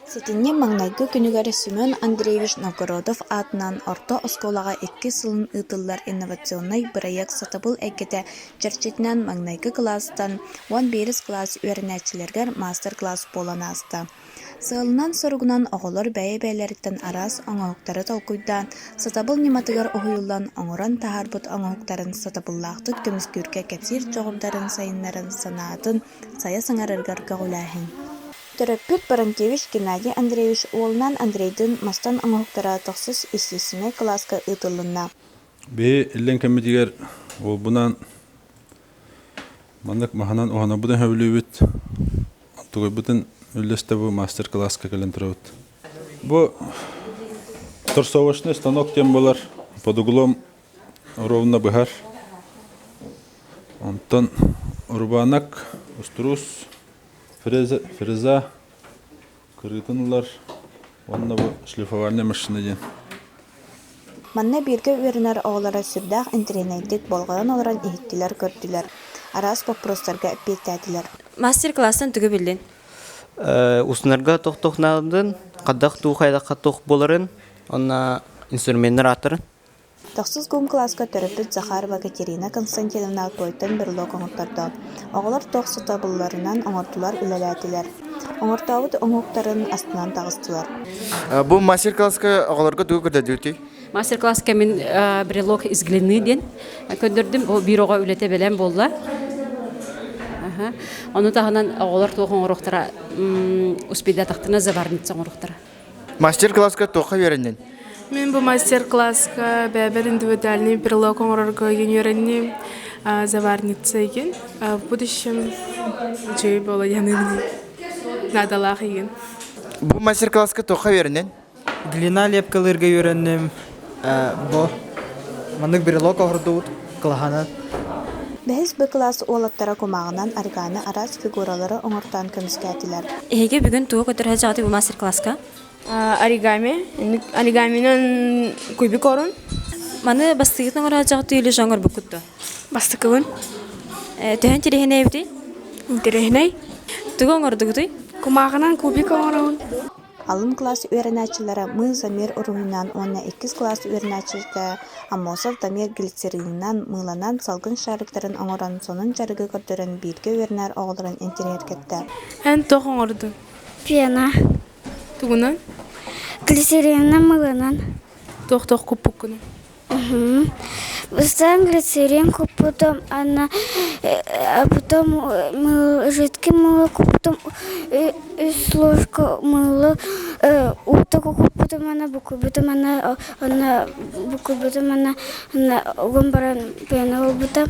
Сетинне маңнайгы күнүгөр Семен Андреевич Новгородов атынан орто осколага 2 сылын ытыллар инновационный проект сатабыл эккете чарчетинен маңнайгы класстан 11 класс үйренәчилергер мастер-класс болан аста. Сылынан соругунан оголор бәйе-бәйлеріттен арас оңоқтары толкуйдан, сатабыл нематыгар оғуюлан оңоран тахарбыт оңоқтарын сатабыллақтык көміскүрке кепсир жоғырдарын сайыннарын санаатын сая саңарыргар кағулахын. Төрөппүт Баранкевич Геннадий Андреевич уолнан Андрейдин мастан оңоқтара тоқсыз истесіне класска ытылына. Бе иллен кеммитигер ол бунан мандык маханан оғана бұдан хөбілі Тугой бутын үллесте бу мастер-класска келен турабыт. Бу торсовочный станок тем болар. Под углом ровно быгар. Онтон урбанак, уструс, фреза, кырытынлар. Онна бу шлифовальная машина ден. Манна бирге үйренер оғылара сүрдәк интернеттик болғаран оларан ихиттилер көрділер. Арас вопростарға әппеттәділер. Мастер-класстан түгі білден. Уснарга тоқ-тоқнадын, қаддақ туғайдаққа тоқ боларын, онна инструментер атырын. Тоқсыз гум класска төрөппүт Захарова Катерина Константиновна тойтан бірлок оңықтарды. Оғылар тоқ сатабылларынан оңыртулар үлеләділер. Оңыртауыд оңықтарын астынан тағыстылар. Бұл мастер-класска оғыларға түгі көрді дүйті? Мастер-класска мен брелок из глины ден. Көндірдім, ол бюроға үлете білен болды. Оны тағынан оғылар тоқ оңырықтара успеда тақтына заварница оңырықтара. Мастер-класска тоққа веренден? Мен бұл мастер-класска бәбір индивидуальный брелок оңырарға үйренем заварница еген. В будущем жүй болы яныны надалақ еген. Бұл мастер-класска тоққа веренден? Глина лепкалырга үйренем. Бұл мандык брелок оңырдуыт қылағанат. Бәйіз бұл класс олаттара комағынан арганы арас фигуралары оңыртан көміскәтілер. Эге бүгін туғы көтірі жағы бұл мастер-класска? Оригаминен кубик орын. Маны бастығытын ғыра жағы түйілі жаңыр бұл күтті? Бастықығын. Түйін тірехіне ебді? Тірехіне. Түгі оңырды күті? Комағынан кубик орын. Алын класс үйренәчілері мы замер ұруынан онна 2 класс үйренәчілді Амосов дамер глицеринынан мыланан салгын шарықтарын оңыран сонын жарығы көрдірін бірге үйренер оғылырын интернет кетті. Ән тоқ оңырды. Пена. Туғынан? Глицеринынан мыланан. Тоқ купук күні. Ставим глицерин, потом жидкое молоко, потом ложка мыла, потом она буквы, потом она гомбаран пена лбута.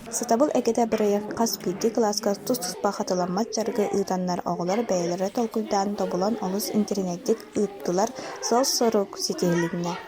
Сатабыл әгеде бірайық қас білді класска тұс-тұспа қатыламат жарғы ұйданнар оғылар бәйлері толкуйдан тобылан олыс интернеттік ұйттылар сол сорук сетелігіне.